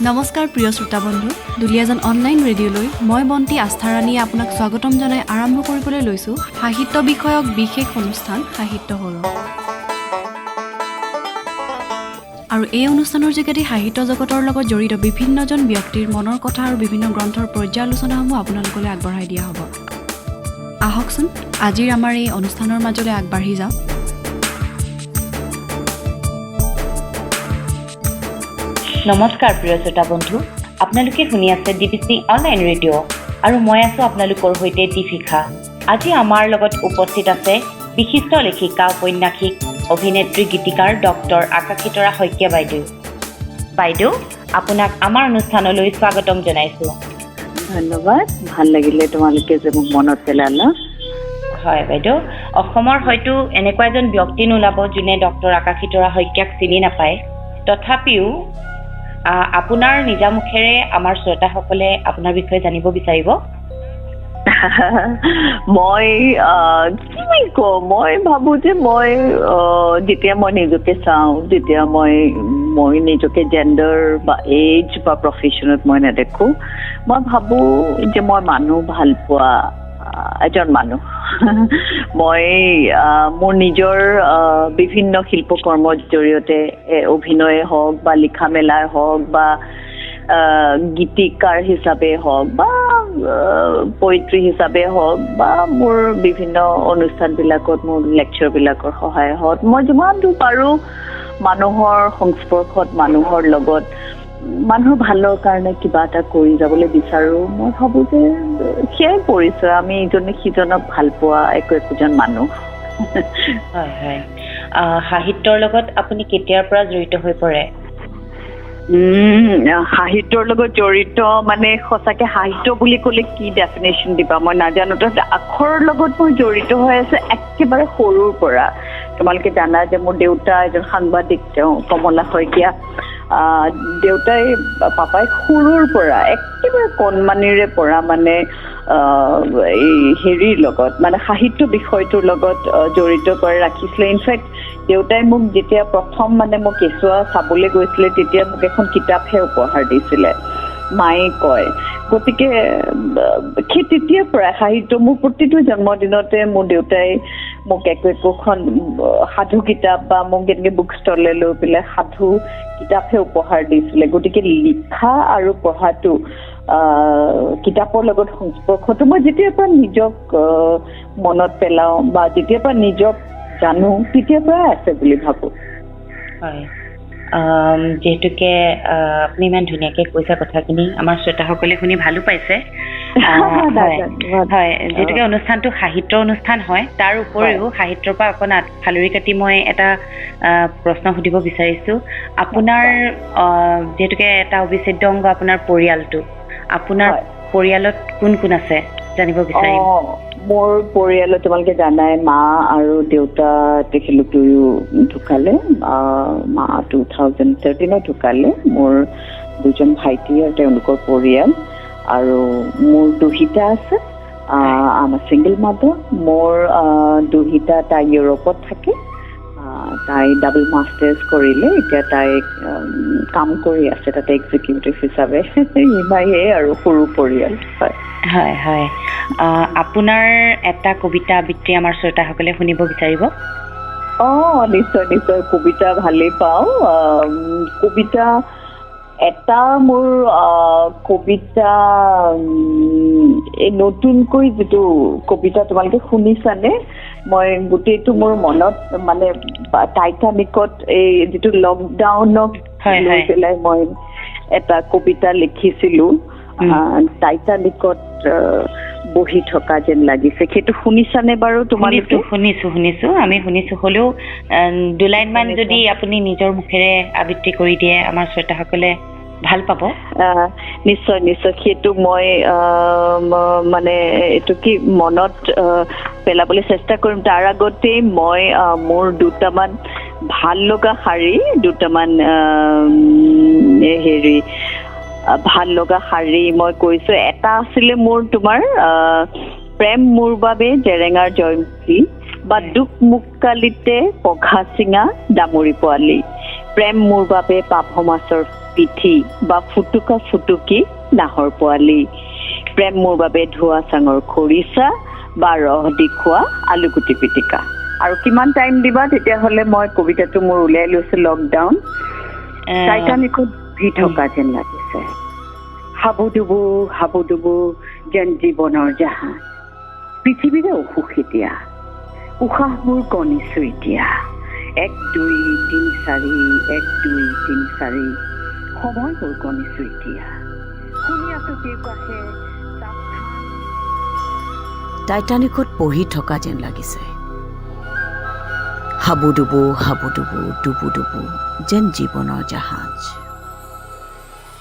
নমস্কাৰ প্ৰিয় শ্ৰোতা বন্ধু, দুলীয়াজান অনলাইন ৰেডিঅ'লৈ মই বন্তি আস্থাৰাণীয়ে আপোনাক স্বাগতম জনাই আৰম্ভ কৰিবলৈ লৈছোঁ সাহিত্য বিষয়ক বিশেষ অনুষ্ঠান সাহিত্য হল। আৰু এই অনুষ্ঠানৰ যোগেদি সাহিত্য জগতৰ লগত জড়িত বিভিন্নজন ব্যক্তিৰ মনৰ কথা আৰু বিভিন্ন গ্ৰন্থৰ পৰ্যালোচনাসমূহ আপোনালোকলৈ আগবঢ়াই দিয়া হ'ব। আহকচোন আজিৰ আমাৰ এই অনুষ্ঠানৰ মাজলৈ আগবাঢ়ি যাওঁ। নমস্কাৰ প্ৰিয় শ্ৰোতা বন্ধু, আপোনালোকে শুনি আছে DBC অনলাইন ৰেডিঅ' আৰু মই আছোঁ আপোনালোকৰ সৈতে দীপিকা। আজি আমাৰ লগত উপস্থিত আছে বিশিষ্ট লেখিকা, ঔপন্যাসিক, অভিনেত্ৰী, গীতিকাৰ ডক্টৰ আকাশীতৰা শইকীয়া বাইদেউ। বাইদেউ, আপোনাক আমাৰ অনুষ্ঠানলৈ স্বাগতম জনাইছোঁ। ধন্যবাদ, ভাল লাগিলে তোমালোকে যে মোক মনত পেলালা। হয় বাইদেউ, অসমৰ হয়তো এনেকুৱা এজন ব্যক্তি নোলাব যোনে ডক্টৰ আকাশীতৰা শইকীয়াক চিনি নাপায়। তথাপিও আপোনাৰ নিজা মুখেৰে আমাৰ শ্ৰোতাসকলে আপোনাৰ বিষয়ে জানিব বিচাৰিব। মই কি কওঁ, মই ভাবোঁ যে মই যেতিয়া মই নিজকে চাওঁ, যেতিয়া মই নিজকে জেণ্ডাৰ বা এজ বা প্ৰফেশ্যনত মই নেদেখোঁ, মই ভাবোঁ যে মই মানুহ ভাল পোৱা এজন মানুহ। মই মোৰ নিজৰ বিভিন্ন শিল্পকৰ্মৰ জৰিয়তে অভিনয়ে হওক বা লিখা মেলাই হওক বা গীতিকাৰ হিচাপে হওক বা পয়েট্ৰি হিচাপে হওক বা মোৰ বিভিন্ন অনুষ্ঠানবিলাকত মোৰ লেকচাৰবিলাকৰ সহায় হওক, মই যিমান দূৰ পাৰোঁ মানুহৰ সংস্পৰ্শত, মানুহৰ লগত, মানুহৰ ভালৰ কাৰণে কিবা এটা কৰি যাবলৈ বিচাৰোঁ। মই ভাবোঁ যে সেয়াই পৰিচয়, আমি ইজনে সিজনক ভাল পোৱা একোজন মানুহ। হয় হয়, সাহিত্যৰ লগত আপুনি কেতিয়াৰ পৰা জড়িত হৈ পৰে? সাহিত্যৰ লগত জড়িত মানে সঁচাকৈ সাহিত্য বুলি ক'লে কি ডেফিনেশ্যন দিবা মই নাজানো। আখৰৰ লগত মই জড়িত হৈ আছে একেবাৰে সৰুৰ পৰা। তোমালোকে জানা যে মোৰ দেউতা এজন সাংবাদিক, তেওঁ কমলা শইকীয়া। পাপাই সৰুৰ পৰা একেবাৰে কণমানিৰে পৰা মানে এই হেৰিৰ লগত মানে সাহিত্য বিষয়টোৰ লগত জড়িত কৰি ৰাখিছিলে। ইনফেক্ট দেউতাই মোক যেতিয়া প্ৰথম মানে মোক কেঁচুৱা চাবলৈ গৈছিলে, তেতিয়া মোক এখন কিতাপহে উপহাৰ দিছিলে, মায়ে কয়। গতিকে সেই তেতিয়াৰ পৰাই সাহিত্য মোৰ প্ৰতিটো জন্মদিনতে মোৰ দেউতাই মোক একোখন সাধু কিতাপ বা মোক এনেকৈ বুক ষ্টললৈ লৈ পেলাই সাধু কিতাপহে উপহাৰ দিছিলে। গতিকে লিখা আৰু পঢ়াটো, কিতাপৰ লগত সংস্পৰ্শটো মই যেতিয়াৰ পৰা নিজক মনত পেলাওঁ বা যেতিয়াৰ পৰা নিজক জানো তেতিয়াৰ পৰাই আছে বুলি ভাবোঁ। হয়, যিহেতুকে আপুনি ইমান ধুনীয়াকৈ কৈছে কথাখিনি, আমাৰ শ্ৰোতাসকলে শুনি ভালো পাইছে। হয়, যিহেতুকে অনুষ্ঠানটো সাহিত্যৰ অনুষ্ঠান হয়, তাৰ উপৰিও সাহিত্যৰ পৰা অকণ ফালৰি কাটি মই এটা প্ৰশ্ন সুধিব বিচাৰিছোঁ। আপোনাৰ যিহেতুকে এটা অবিচ্ছেদ্য অংগ আপোনাৰ পৰিয়ালটো, আপোনাৰ পৰিয়ালত কোন কোন আছে জানিব বিচাৰিম। মোৰ পৰিয়ালত তোমালোকে জানাই মা আৰু দেউতা তেখেতলোক দুয়ো ঢুকালে। মা 2013 ঢুকালে। মোৰ দুজন ভাইটি আৰু তেওঁলোকৰ পৰিয়াল, আৰু মোৰ দুহিতা আছে। আমাৰ ছিংগল মাদাৰ। মোৰ দুহিতা তাই ইউৰোপত থাকে। তাই ডাবল মাষ্টাৰ্ছ কৰিলে, এতিয়া তাই কাম কৰি আছে তাতে এক্সিকিউটিভ হিচাপে। ইমানেই আৰু সৰু পৰিয়াল। হয় হয় হয়, আপোনাৰ এটা কবিতা আবৃত্তি আমাৰ শ্ৰোতাসকলে শুনিব বিচাৰিব? নিশ্চয় নিশ্চয়, কবিতা ভালেই পাওঁ। কবিতা এটা মোৰ কবিতা এই নতুনকৈ যিটো কবিতা তোমালোকে শুনিছানে, মই গোটেইটো মোৰ মনত মানে টাইটানিকত এই যিটো লকডাউনক লৈ পেলাই মই এটা কবিতা লিখিছিলোঁ, টাইটানিকত বহি থকা যেন লাগিছে। সেইটো শুনিছানে বাৰু তোমালোকে? শুনিছো, আমি শুনিছো। হ'লেও দুলাইনমান যদি আপুনি নিজৰ মুখেৰে আবৃত্তি কৰি দিয়ে আমাৰ শ্ৰোতাসকলে ভাল পাব। নিশ্চয় নিশ্চয়, সেইটো মই মানে এইটো কি মনত পেলাবলৈ চেষ্টা কৰিম। তাৰ আগতেই মই মোৰ দুটামান ভাল লগা শাৰী, দুটামান ভাল লগা শাৰী মই কৈছোঁ। এটা আছিলে মোৰ তোমাৰ প্ৰেম মোৰ বাবে জেৰেঙাৰ জয়ন্তী বা দুখ মুকালিতে পঘা চিঙা ডামৰি পোৱালি, প্ৰেম মোৰ বাবে পাভ মাছৰ পিঠি বা ফুটুকা ফুটুকি নাহৰ পোৱালি প্ৰেম মোৰ বাবে ধোৱা চাঙৰ খৰিচা বা ৰহ দি খোৱা আলুগুটি পিটিকা আৰু কিমান টাইম দিবা তেতিয়াহ'লে মই কবিতাটো মোৰ উলিয়াই লৈছোঁ লকডাউন টাইটানিকত ভি থকা যেন লাগিছে হাবুডুবু যেন জীৱনৰ জাহাজ পৃথিৱীৰে অসুখ এতিয়া উশাহবোৰ কণিছো এতিয়া 1 2 3 4 1 2 3 4 সময়বোৰ কণিছো এতিয়া শুনি আছো কি কাহে টাইটানিকত পঢ়ি থকা যেন লাগিছে হাবুডুবু ডুবু যেন জীৱনৰ জাহাজ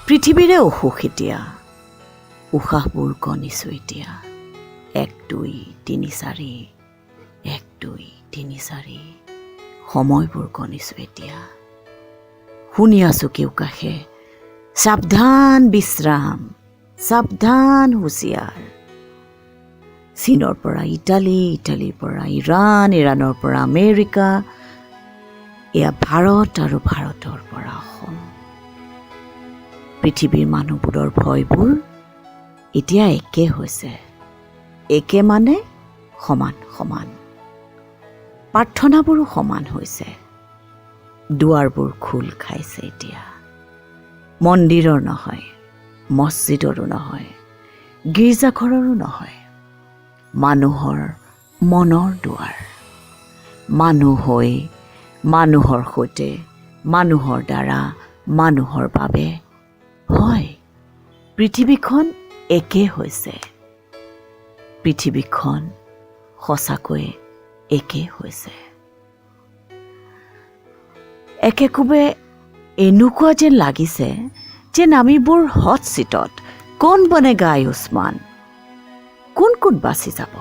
পৃথিৱীৰে অসুখ এতিয়া উশাহবোৰ কণিছো এতিয়া 1 2 3 4 1 2 3 4 সময়বোৰ কণিছো এতিয়া শুনি আছো কেউ কাষে সাৱধান বিশ্ৰাম সাৱধান হুঁচিয়াৰ চীনৰ পৰা ইটালীৰ পৰা ইৰাণৰ পৰা আমেৰিকা এয়া ভাৰত আৰু ভাৰতৰ পৰা অসম পৃথিৱীৰ মানুহবোৰৰ ভয়বোৰ এতিয়া একে হৈছে একে মানে সমান প্ৰাৰ্থনাবোৰো সমান হৈছে দুৱাৰবোৰ খোল খাইছে এতিয়া মন্দিৰৰ নহয় মছজিদৰো নহয় গীৰ্জাঘৰৰো নহয় মানুহৰ মনৰ দুৱাৰ মানুহ হৈ মানুহৰ সৈতে মানুহৰ দ্বাৰা মানুহৰ বাবে হয় পৃথিৱীখন একে হৈছে পৃথিৱীখন সঁচাকৈ একে হৈছে একেকোবে এনেকুৱা যেন লাগিছে যে আমিবোৰ হট চিটত কোন বনেগা আয়ুষ্মান কোন বাচি যাব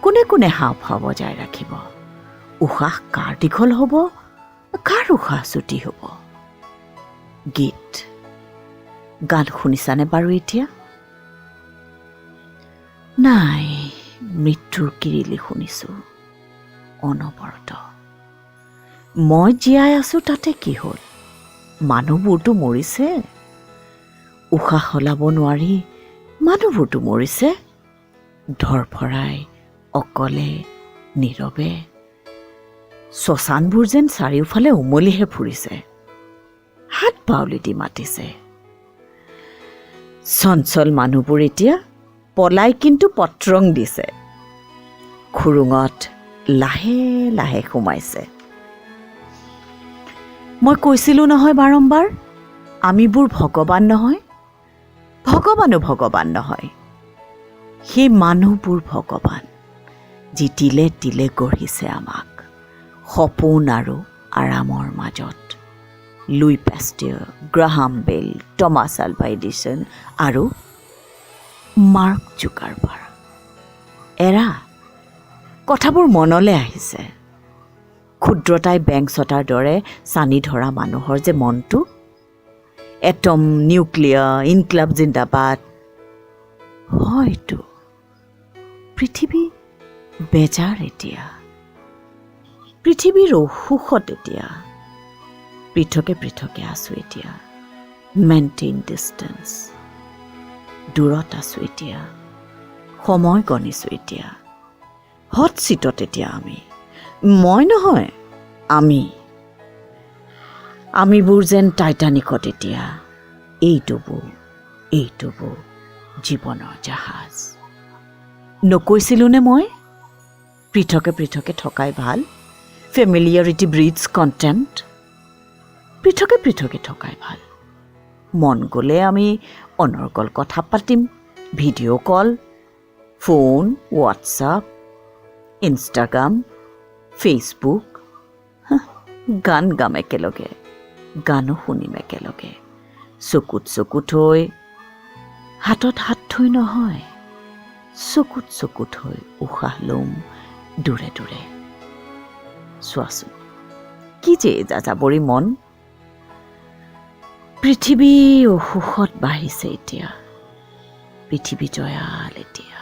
কোনে হাওঁফাওঁ বজাই ৰাখিব উশাহ কাৰ দীঘল হ'ব কাৰ উশাহ চুটি হ'ব গান শুনিছানে বাৰু এতিয়া নাই মৃত্যুৰ কিৰিলি শুনিছোঁ অনবৰত মই জীয়াই আছো তাতে কি হ'ল মানুহবোৰতো মৰিছে উশাহ সলাব নোৱাৰি মানুহবোৰতো মৰিছে ধৰফৰাই অকলে নীৰৱে শ্মশানবোৰ যেন চাৰিওফালে উমলিহে ফুৰিছে হাত বাউলি দি মাতিছে চঞ্চল মানুহবোৰ এতিয়া পলাই কিন্তু পত্ৰং দিছে খুৰুঙত লাহে লাহে সোমাইছে মই কৈছিলোঁ নহয় বাৰম্বাৰ আমিবোৰ ভগৱান নহয় ভগৱানো ভগৱান নহয় সেই মানুহবোৰ ভগৱান যি তিলে তিলে গঢ়িছে আমাক সপোন আৰু আৰামৰ মাজত লুই পেষ্টিয়াৰ গ্ৰাহাম বেল টমাছ আলভা এডিছন আৰু মাৰ্ক জুকাৰবাৰ্গ এৰা কথাবোৰ মনলৈ আহিছে ক্ষুদ্ৰতাই বেংক ছটাৰ দৰে চানি ধৰা মানুহৰ যে মনটো এটম নিউক্লিয়াৰ ইনকলাব জিন্দাবাদ হয়তো পৃথিৱী বেজাৰ এতিয়া পৃথিৱীৰ অসুখত এতিয়া পৃথকে আছোঁ এতিয়া মেইনটেইন ডিষ্টেঞ্চ দূৰত আছোঁ এতিয়া সময় গণিছোঁ এতিয়া হট চিটত এতিয়া মই নহয় আমিবোৰ যেন টাইটানিকত এতিয়া এইটো জীৱনৰ জাহাজ নকৈছিলোঁনে মই পৃথকে থকাই ভাল ফেমিলিয়াৰিটি ব্ৰিডছ কণ্টেম্প্ট পৃথকে থকাই ভাল মন গ'লে আমি অনৰ্গল কথা পাতিম ভিডিঅ' কল ফোন হোৱাটছআপ ইনষ্টাগ্ৰাম ফেচবুক গান গাম একেলগে গানো শুনিম একেলগে চকুত থৈ হাতত হাত থৈ নহয় চকুত থৈ উশাহ লম দূৰে দূৰে চোৱাচোন কি যে যাযাবৰী মন পৃথিৱী অসুখত বাঢ়িছে এতিয়া পৃথিৱী জয়াল এতিয়া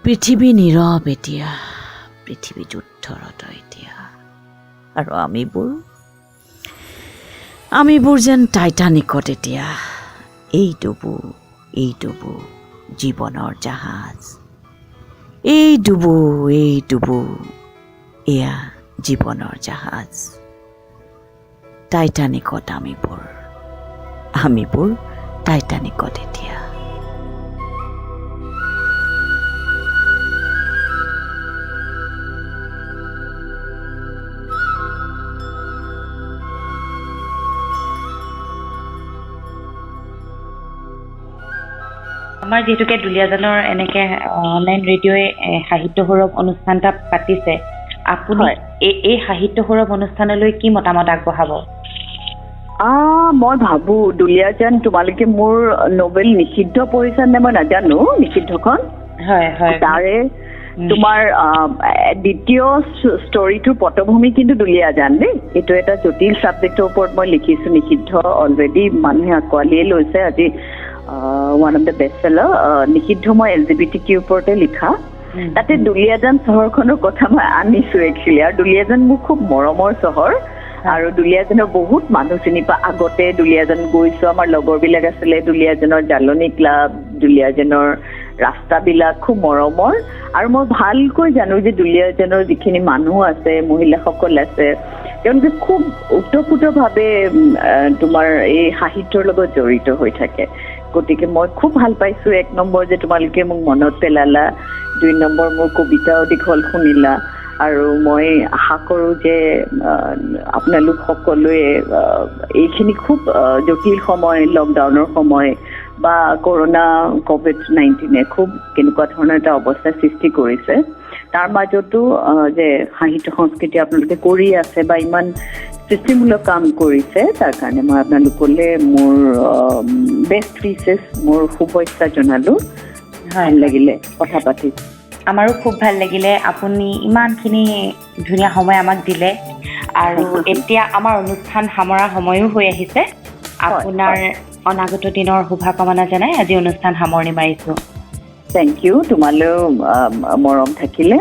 পৃথিৱী নীৰৱ এতিয়া পৃথিৱী যুদ্ধৰত এতিয়া আৰু আমিবোৰ যেন টাইটানিকত এতিয়া এই ডুবো জীৱনৰ জাহাজ এই ডুবো এয়া জীৱনৰ জাহাজ টাইটানিকত আমিবোৰ টাইটানিকত এতিয়া আমাৰ যিহেতুকে দুলীয়াজানৰ এনেকে অনলাইন ৰেডিঅ'য়ে সাহিত্য সৌৰভ অনুষ্ঠান এটা পাতিছে আপুনি এই সাহিত্য সৌৰভ অনুষ্ঠানলৈ কি মতামত আগবঢ়াব মই ভাবো দুলীয়াজান তোমালোকে মোৰ নভেল নিষিদ্ধ পঢ়িছানে মই নাজানো নিষিদ্ধখন হয় হয় তাৰে তোমাৰ দ্বিতীয় ষ্টৰিটোৰ পটভূমি কিন্তু দুলীয়াজান দেই এইটো এটা জটিল ছাবজেক্টৰ ওপৰত মই লিখিছোঁ নিষিদ্ধ অলৰেডি মানুহে আঁকোৱালিয়ে লৈছে আজি one of the best seller নিষিদ্ধ মই LGBTQ ওপৰতে লিখা তাতে দুলীয়াজান চহৰখনৰ কথা মই আনিছোঁ একচুৱেলি আৰু দুলীয়াজান মোৰ খুব মৰমৰ চহৰ আৰু দুলীয়াজানৰ বহুত মানুহ চিনি পাওঁ আগতে দুলীয়াজান গৈছোঁ আমাৰ লগৰবিলাক আছিলে দুলীয়াজানৰ জালনী ক্লাব দুলীয়াজানৰ ৰাস্তাবিলাক খুব মৰমৰ আৰু মই ভালকৈ জানো যে দুলীয়াজানৰ যিখিনি মানুহ আছে মহিলাসকল আছে তেওঁলোকে খুব ওতঃপ্ৰোতভাৱে তোমাৰ এই সাহিত্যৰ লগত জড়িত হৈ থাকে গতিকে মই খুব ভাল পাইছোঁ 1 নম্বৰ যে তোমালোকে মোক মনত পেলালা 2 নম্বৰ মোৰ কবিতাও দীঘল শুনিলা আৰু মই আশা কৰোঁ যে আপোনালোক সকলোৱে এইখিনি খুব জটিল সময় লকডাউনৰ সময় বা কৰোনা COVID-19 খুব কেনেকুৱা ধৰণৰ এটা অৱস্থাৰ সৃষ্টি কৰিছে তাৰ মাজতো যে সাহিত্য সংস্কৃতি আপোনালোকে কৰি আছে বা ইমান সৃষ্টিমূলক কাম কৰিছে তাৰ কাৰণে মই আপোনালোকলৈ মোৰ বেষ্ট উইচেছ মোৰ শুভেচ্ছা জনালোঁ ভাল লাগিলে কথা পাতি আমাৰো খুব ভাল লাগিলে আপুনি ইমানখিনি ধুনীয়া সময় আমাক দিলে আৰু এতিয়া আমাৰ অনুষ্ঠান সামৰাৰ সময়ো হৈ আহিছে আপোনাৰ অনাগত দিনৰ শুভকামনা জনাই আজি অনুষ্ঠান সামৰণি মাৰিছোঁ থেংক ইউ তোমালৈও মৰম থাকিলে